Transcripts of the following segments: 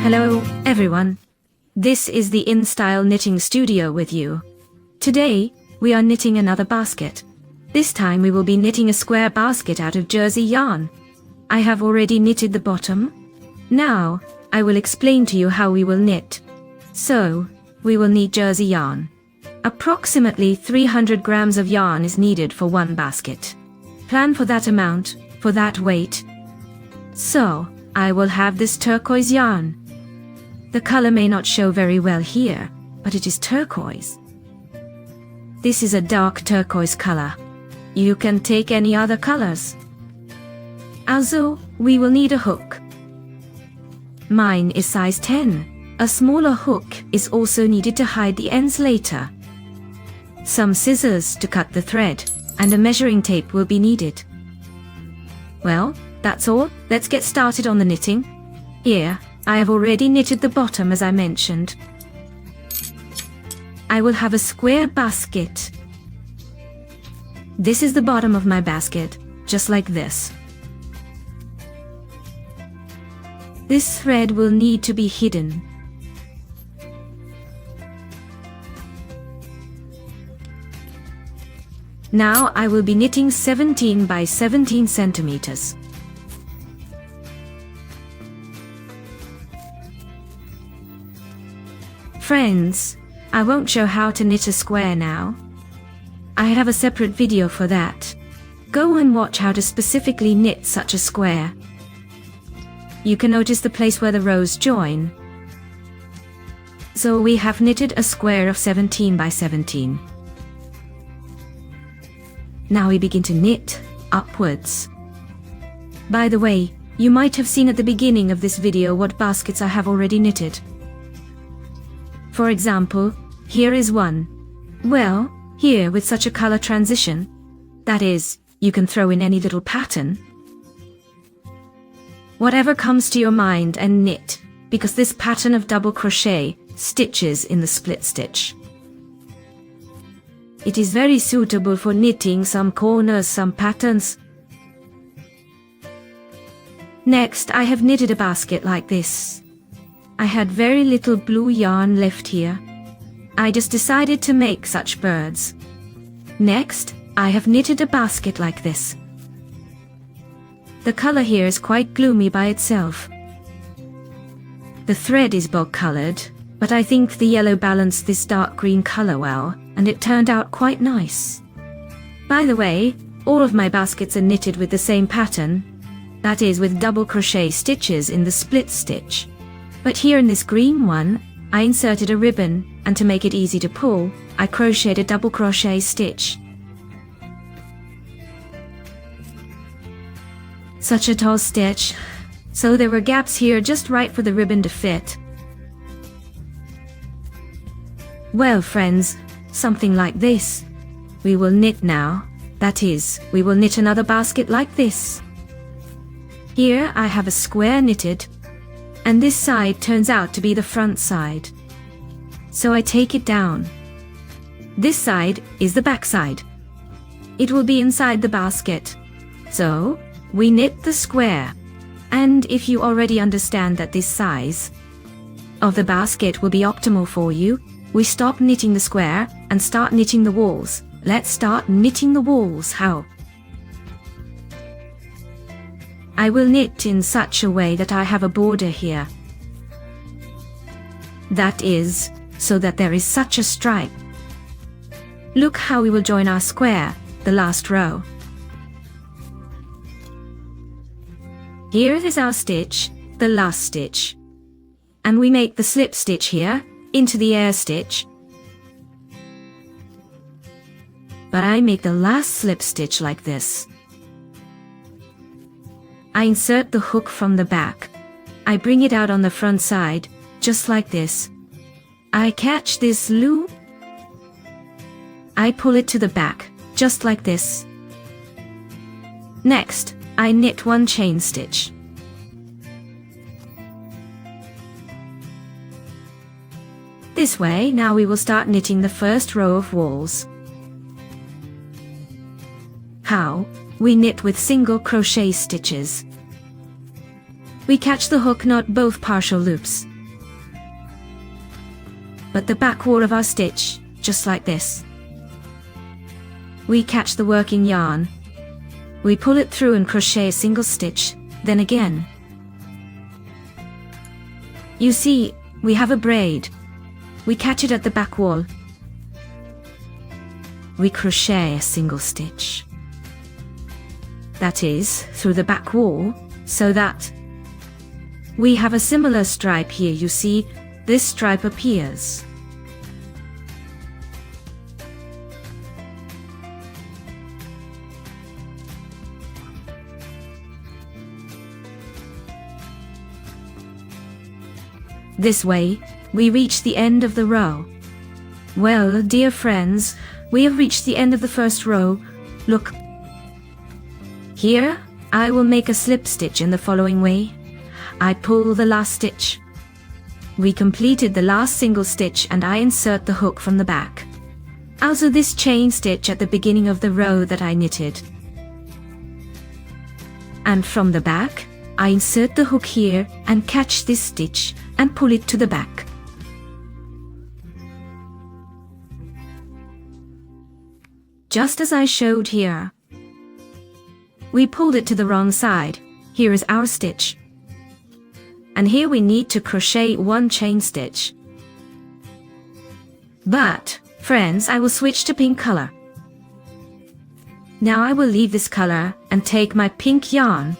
Hello, everyone. This is the InStyle Knitting Studio with you. Today, we are knitting another basket. This time we will be knitting a square basket out of jersey yarn. I have already knitted the bottom. Now, I will explain to you how we will knit. So, we will need jersey yarn. Approximately 300 grams of yarn is needed for one basket. Plan for that amount, for that weight. So, I will have this turquoise yarn. The color may not show very well here, but it is turquoise. This is a dark turquoise color. You can take any other colors. Also, we will need a hook. Mine is size 10. A smaller hook is also needed to hide the ends later. Some scissors to cut the thread, and a measuring tape will be needed. Well, that's all. Let's get started on the knitting. Here, I have already knitted the bottom as I mentioned. I will have a square basket. This is the bottom of my basket, just like this. This thread will need to be hidden. Now I will be knitting 17 by 17 centimeters. Friends, I won't show how to knit a square now. I have a separate video for that. Go and watch how to specifically knit such a square. You can notice the place where the rows join. So we have knitted a square of 17 by 17. Now we begin to knit upwards. By the way, you might have seen at the beginning of this video what baskets I have already knitted. For example, here is one. Well, here with such a color transition, that is, you can throw in any little pattern. Whatever comes to your mind and knit, because this pattern of double crochet stitches in the split stitch. It is very suitable for knitting some corners, some patterns. Next, I have knitted a basket like this. I had very little blue yarn left here. I just decided to make such birds. Next, I have knitted a basket like this. The color here is quite gloomy by itself. The thread is bog colored, but I think the yellow balanced this dark green color well, and it turned out quite nice. By the way, all of my baskets are knitted with the same pattern, that is with double crochet stitches in the split stitch. But here in this green one, I inserted a ribbon, and to make it easy to pull, I crocheted a double crochet stitch. Such a tall stitch, so there were gaps here just right for the ribbon to fit. Well friends, something like this. We will knit now, that is, we will knit another basket like this. Here I have a square knitted, and this side turns out to be the front side. So I take it down. This side is the back side. It will be inside the basket. So, we knit the square. And if you already understand that this size of the basket will be optimal for you, we stop knitting the square and start knitting the walls. Let's start knitting the walls. How? I will knit in such a way that I have a border here. That is, so that there is such a stripe. Look how we will join our square, the last row. Here is our stitch, the last stitch. And we make the slip stitch here, into the air stitch. But I make the last slip stitch like this. I insert the hook from the back. I bring it out on the front side, just like this. I catch this loop. I pull it to the back, just like this. Next, I knit one chain stitch. This way, now we will start knitting the first row of walls. How? We knit with single crochet stitches. We catch the hook knot both partial loops, but the back wall of our stitch, just like this. We catch the working yarn. We pull it through and crochet a single stitch, then again. You see, we have a braid. We catch it at the back wall. We crochet a single stitch. That is, through the back wall, so that we have a similar stripe here. You see, this stripe appears. This way, we reach the end of the row. Well, dear friends, we have reached the end of the first row. Look. Here, I will make a slip stitch in the following way. I pull the last stitch. We completed the last single stitch and I insert the hook from the back. Also this chain stitch at the beginning of the row that I knitted. And from the back, I insert the hook here and catch this stitch and pull it to the back. Just as I showed here. We pulled it to the wrong side. Here is our stitch. And here we need to crochet one chain stitch. But, friends, I will switch to pink color. Now I will leave this color and take my pink yarn.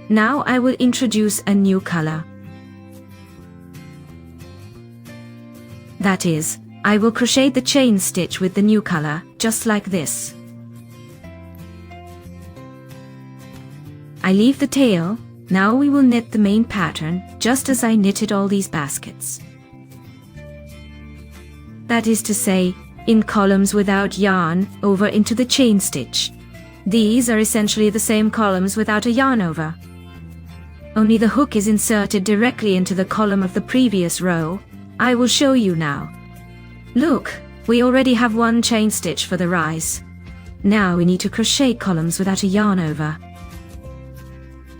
Now I will introduce a new color. That is, I will crochet the chain stitch with the new color, just like this. I leave the tail. Now we will knit the main pattern, just as I knitted all these baskets. That is to say, in columns without yarn, over into the chain stitch. These are essentially the same columns without a yarn over. Only the hook is inserted directly into the column of the previous row. I will show you now. Look, we already have one chain stitch for the rise. Now we need to crochet columns without a yarn over.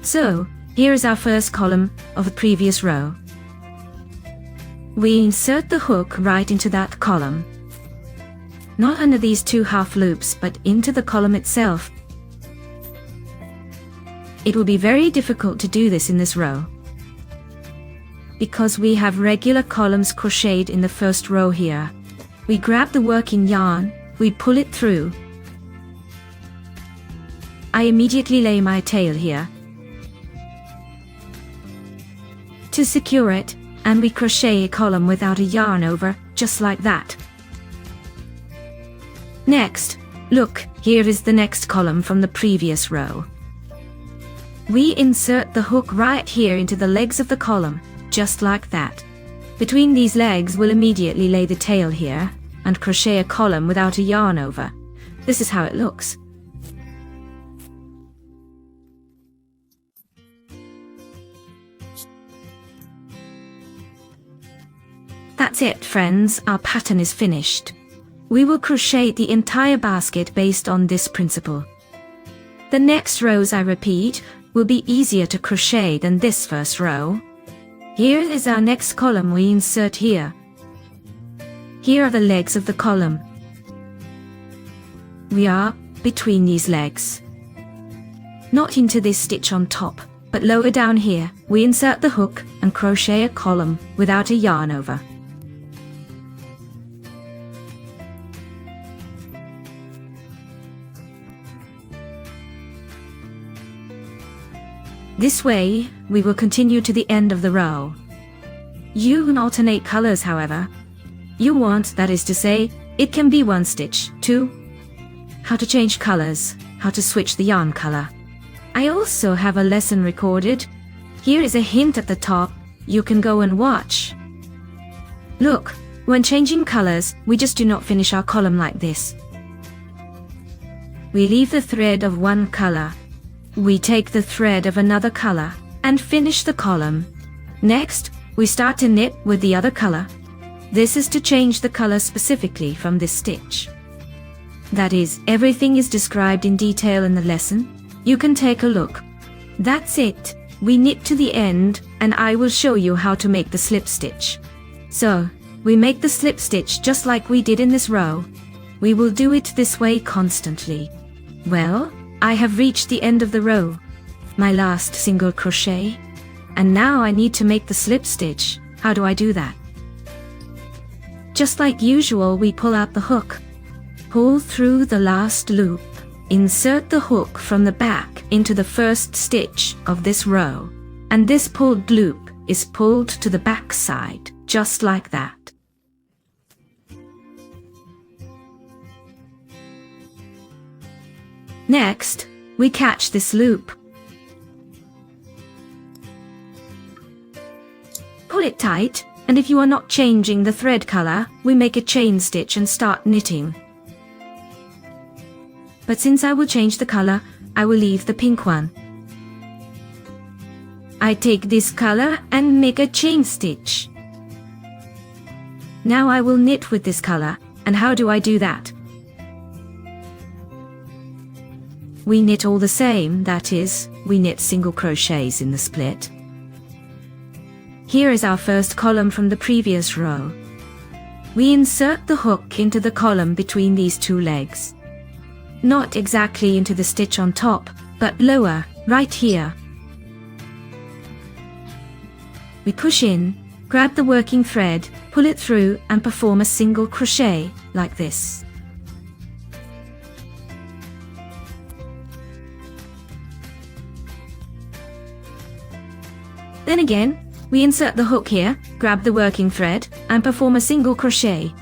So, here is our first column of the previous row. We insert the hook right into that column. Not under these two half loops, but into the column itself. It will be very difficult to do this in this row, because we have regular columns crocheted in the first row here. We grab the working yarn, we pull it through. I immediately lay my tail here to secure it, and we crochet a column without a yarn over, just like that. Next, look, here is the next column from the previous row. We insert the hook right here into the legs of the column, just like that. Between these legs we'll immediately lay the tail here, and crochet a column without a yarn over. This is how it looks. That's it, friends, our pattern is finished. We will crochet the entire basket based on this principle. The next rows, I repeat, will be easier to crochet than this first row. Here is our next column we insert here. Here are the legs of the column. We are between these legs. Not into this stitch on top, but lower down here, we insert the hook and crochet a column without a yarn over. This way, we will continue to the end of the row. You can alternate colors, however you want, that is to say, it can be one stitch, two. How to change colors, how to switch the yarn color. I also have a lesson recorded. Here is a hint at the top, you can go and watch. Look, when changing colors, we just do not finish our column like this. We leave the thread of one color. We take the thread of another color and finish the column. Next, we start to knit with the other color. This is to change the color specifically from this stitch. That is, everything is described in detail in the lesson. You can take a look. That's it. We knit to the end and I will show you how to make the slip stitch. So, we make the slip stitch just like we did in this row. We will do it this way constantly. Well, I have reached the end of the row, my last single crochet, and now I need to make the slip stitch. How do I do that? Just like usual, we pull out the hook, pull through the last loop, insert the hook from the back into the first stitch of this row, and this pulled loop is pulled to the back side, just like that. Next, we catch this loop, pull it tight, and if you are not changing the thread color, we make a chain stitch and start knitting. But since I will change the color, I will leave the pink one. I take this color and make a chain stitch. Now I will knit with this color, and how do I do that? We knit all the same, that is, we knit single crochets in the split. Here is our first column from the previous row. We insert the hook into the column between these two legs. Not exactly into the stitch on top, but lower, right here. We push in, grab the working thread, pull it through and perform a single crochet, like this. Then again, we insert the hook here, grab the working thread, and perform a single crochet.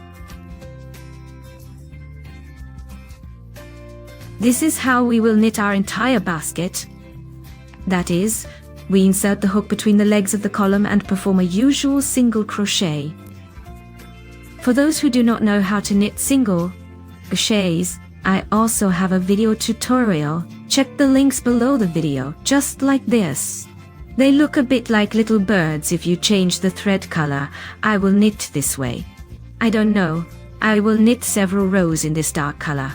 This is how we will knit our entire basket. That is, we insert the hook between the legs of the column and perform a usual single crochet. For those who do not know how to knit single crochets, I also have a video tutorial. Check the links below the video, just like this. They look a bit like little birds if you change the thread color. I will knit this way. I don't know. I will knit several rows in this dark color.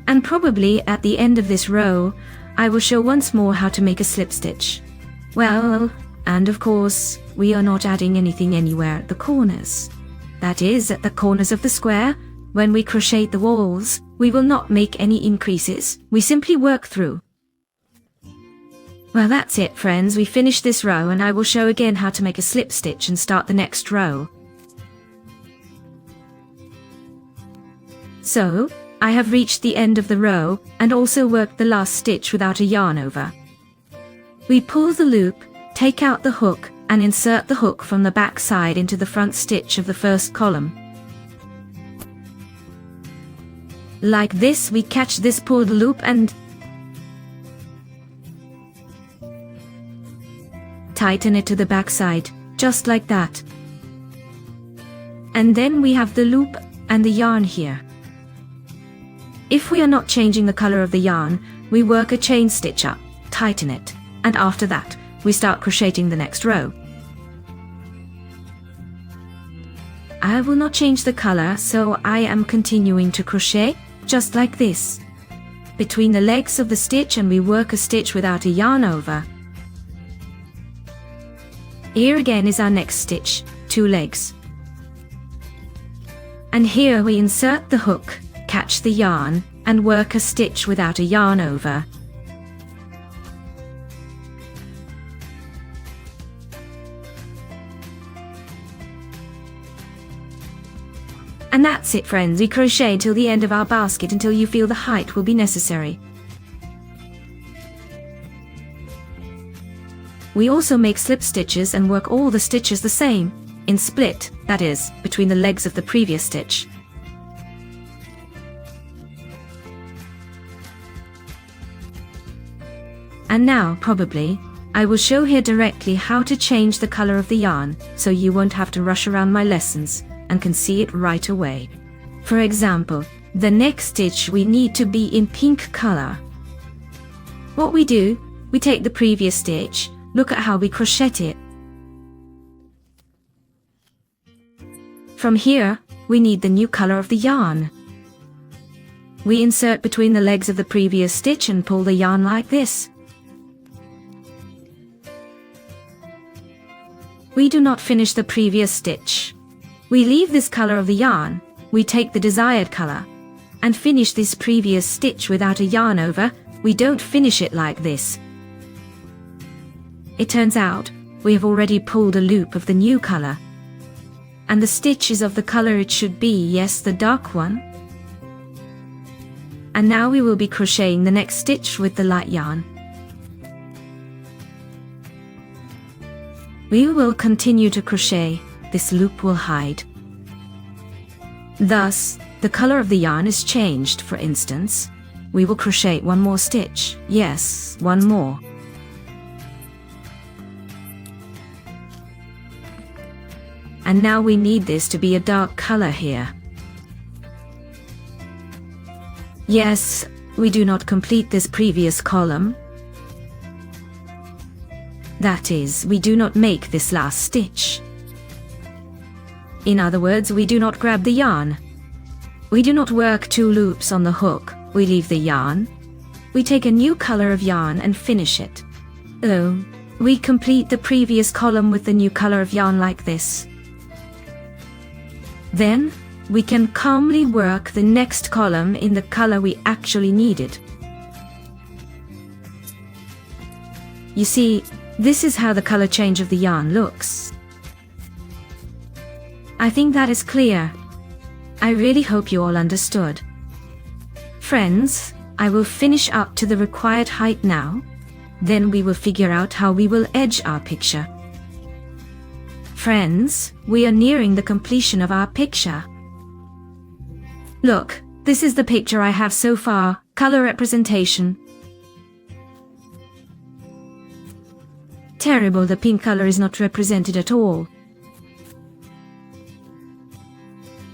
And probably at the end of this row, I will show once more how to make a slip stitch. Well, and of course, we are not adding anything anywhere at the corners. That is, at the corners of the square, when we crochet the walls, we will not make any increases. We simply work through. Well, that's it, friends. We finished this row and I will show again how to make a slip stitch and start the next row. So, I have reached the end of the row and also worked the last stitch without a yarn over. We pull the loop, take out the hook and insert the hook from the back side into the front stitch of the first column. Like this, we catch this pulled loop and tighten it to the back side, just like that. And then we have the loop and the yarn here. If we are not changing the color of the yarn, we work a chain stitch up, tighten it, and after that, we start crocheting the next row. I will not change the color, so I am continuing to crochet, just like this, between the legs of the stitch, and we work a stitch without a yarn over. Here again is our next stitch, 2 legs. And here we insert the hook, catch the yarn, and work a stitch without a yarn over. And that's it, friends. We crochet till the end of our basket until you feel the height will be necessary. We also make slip stitches and work all the stitches the same, in split, that is, between the legs of the previous stitch. And now, probably, I will show here directly how to change the color of the yarn, so you won't have to rush around my lessons, and can see it right away. For example, the next stitch we need to be in pink color. What we do, we take the previous stitch, look at how we crochet it. From here, we need the new color of the yarn. We insert between the legs of the previous stitch and pull the yarn like this. we do not finish the previous stitch. We leave this color of the yarn, we take the desired color, and finish this previous stitch without a yarn over. We don't finish it like this. It turns out, we have already pulled a loop of the new color. And the stitch is of the color it should be, yes, the dark one. And now we will be crocheting the next stitch with the light yarn. We will continue to crochet, this loop will hide. Thus, the color of the yarn is changed. For instance, we will crochet one more stitch, yes, one more. And now we need this to be a dark color here. Yes, we do not complete this previous column. That is, we do not make this last stitch. In other words, we do not grab the yarn. We do not work 2 loops on the hook, we leave the yarn. We take a new color of yarn and finish it. Oh, we complete the previous column with the new color of yarn like this. Then, we can calmly work the next column in the color we actually needed. You see, this is how the color change of the yarn looks. I think that is clear. I really hope you all understood. Friends, I will finish up to the required height now. Then we will figure out how we will edge our picture. Friends, we are nearing the completion of our picture. Look, this is the picture I have so far, color representation. Terrible, the pink color is not represented at all.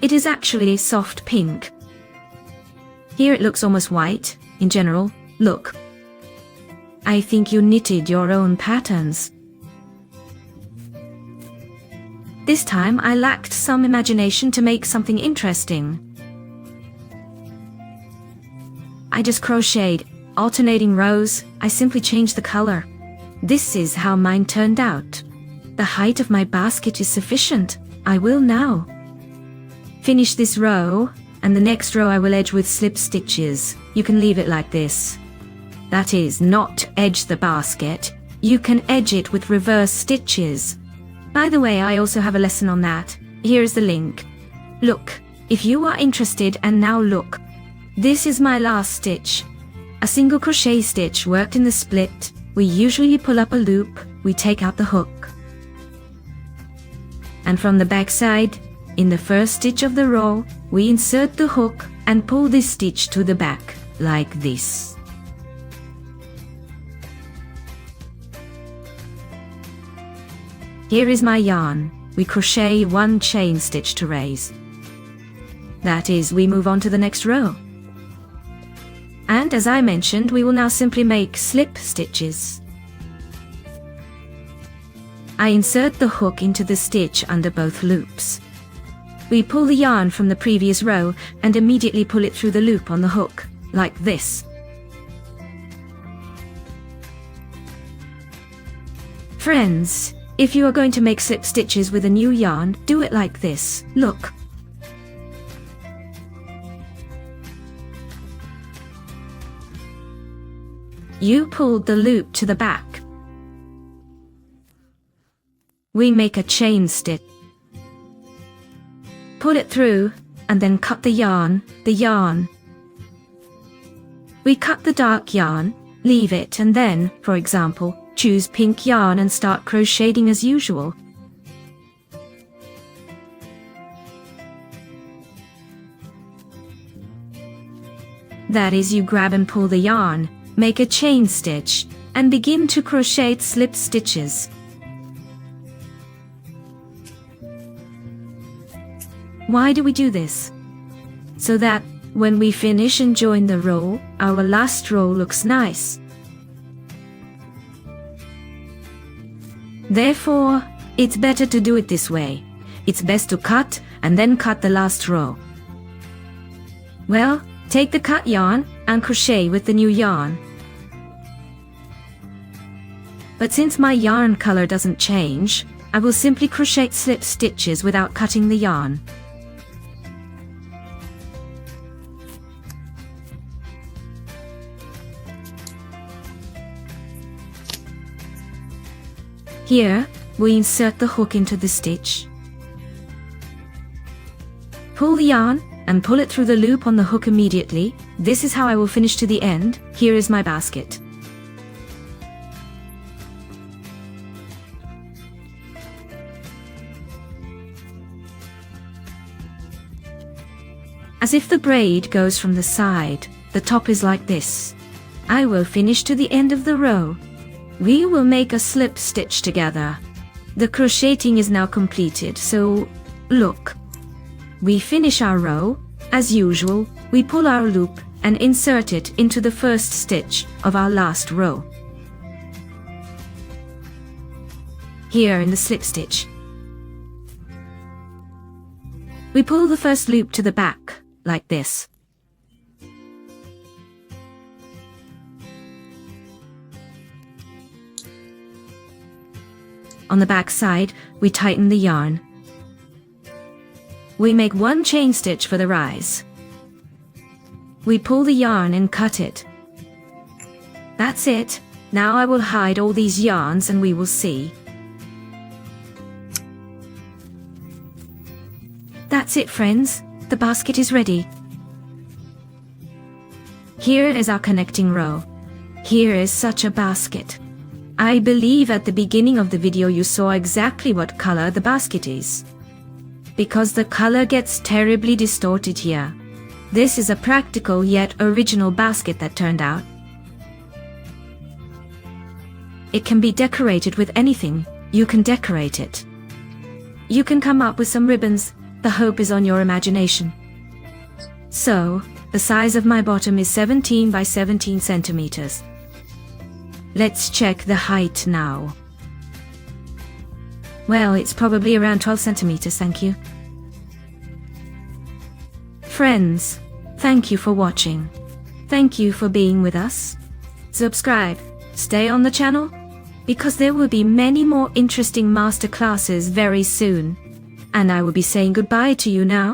It is actually a soft pink. Here it looks almost white, in general, look. I think you knitted your own patterns. This time I lacked some imagination to make something interesting. I just crocheted, alternating rows, I simply changed the color. This is how mine turned out. The height of my basket is sufficient. I will now finish this row, and the next row I will edge with slip stitches. You can leave it like this. That is, not edge the basket. You can edge it with reverse stitches. By the way, I also have a lesson on that. Here is the link. Look, if you are interested, and now look. This is my last stitch. A single crochet stitch worked in the split. We usually pull up a loop, we take out the hook. And from the back side, in the first stitch of the row, we insert the hook and pull this stitch to the back, like this. Here is my yarn. We crochet 1 chain stitch to raise. That is, we move on to the next row. And as I mentioned, we will now simply make slip stitches. I insert the hook into the stitch under both loops. We pull the yarn from the previous row and immediately pull it through the loop on the hook, like this. Friends, if you are going to make slip stitches with a new yarn, do it like this. Look. You pulled the loop to the back. We make a chain stitch. Pull it through, and then cut the yarn. We cut the dark yarn, leave it, and then, for example, choose pink yarn and start crocheting as usual. That is, you grab and pull the yarn, make a chain stitch, and begin to crochet slip stitches. Why do we do this? So that, when we finish and join the row, our last row looks nice. Therefore, it's better to do it this way. It's best to cut, and then cut the last row. Well, take the cut yarn, and crochet with the new yarn. But since my yarn color doesn't change, I will simply crochet slip stitches without cutting the yarn. Here, we insert the hook into the stitch. Pull the yarn and pull it through the loop on the hook immediately. This is how I will finish to the end. Here is my basket. As if the braid goes from the side, the top is like this. I will finish to the end of the row. We will make a slip stitch together. The crocheting is now completed, so look. We finish our row. As usual, we pull our loop and insert it into the first stitch of our last row. Here in the slip stitch, we pull the first loop to the back, like this. On the back side, we tighten the yarn. We make one chain stitch for the rise. We pull the yarn and cut it. That's it. Now I will hide all these yarns and we will see. That's it, friends. The basket is ready. Here is our connecting row. Here is such a basket. I believe at the beginning of the video you saw exactly what color the basket is. Because the color gets terribly distorted here. This is a practical yet original basket that turned out. It can be decorated with anything. You can decorate it. You can come up with some ribbons. The hope is on your imagination. So, the size of my bottom is 17 by 17 centimeters. Let's check the height now. Well, it's probably around 12 centimeters, thank you. Friends, thank you for watching. Thank you for being with us. Subscribe, stay on the channel, because there will be many more interesting masterclasses very soon. And I will be saying goodbye to you now.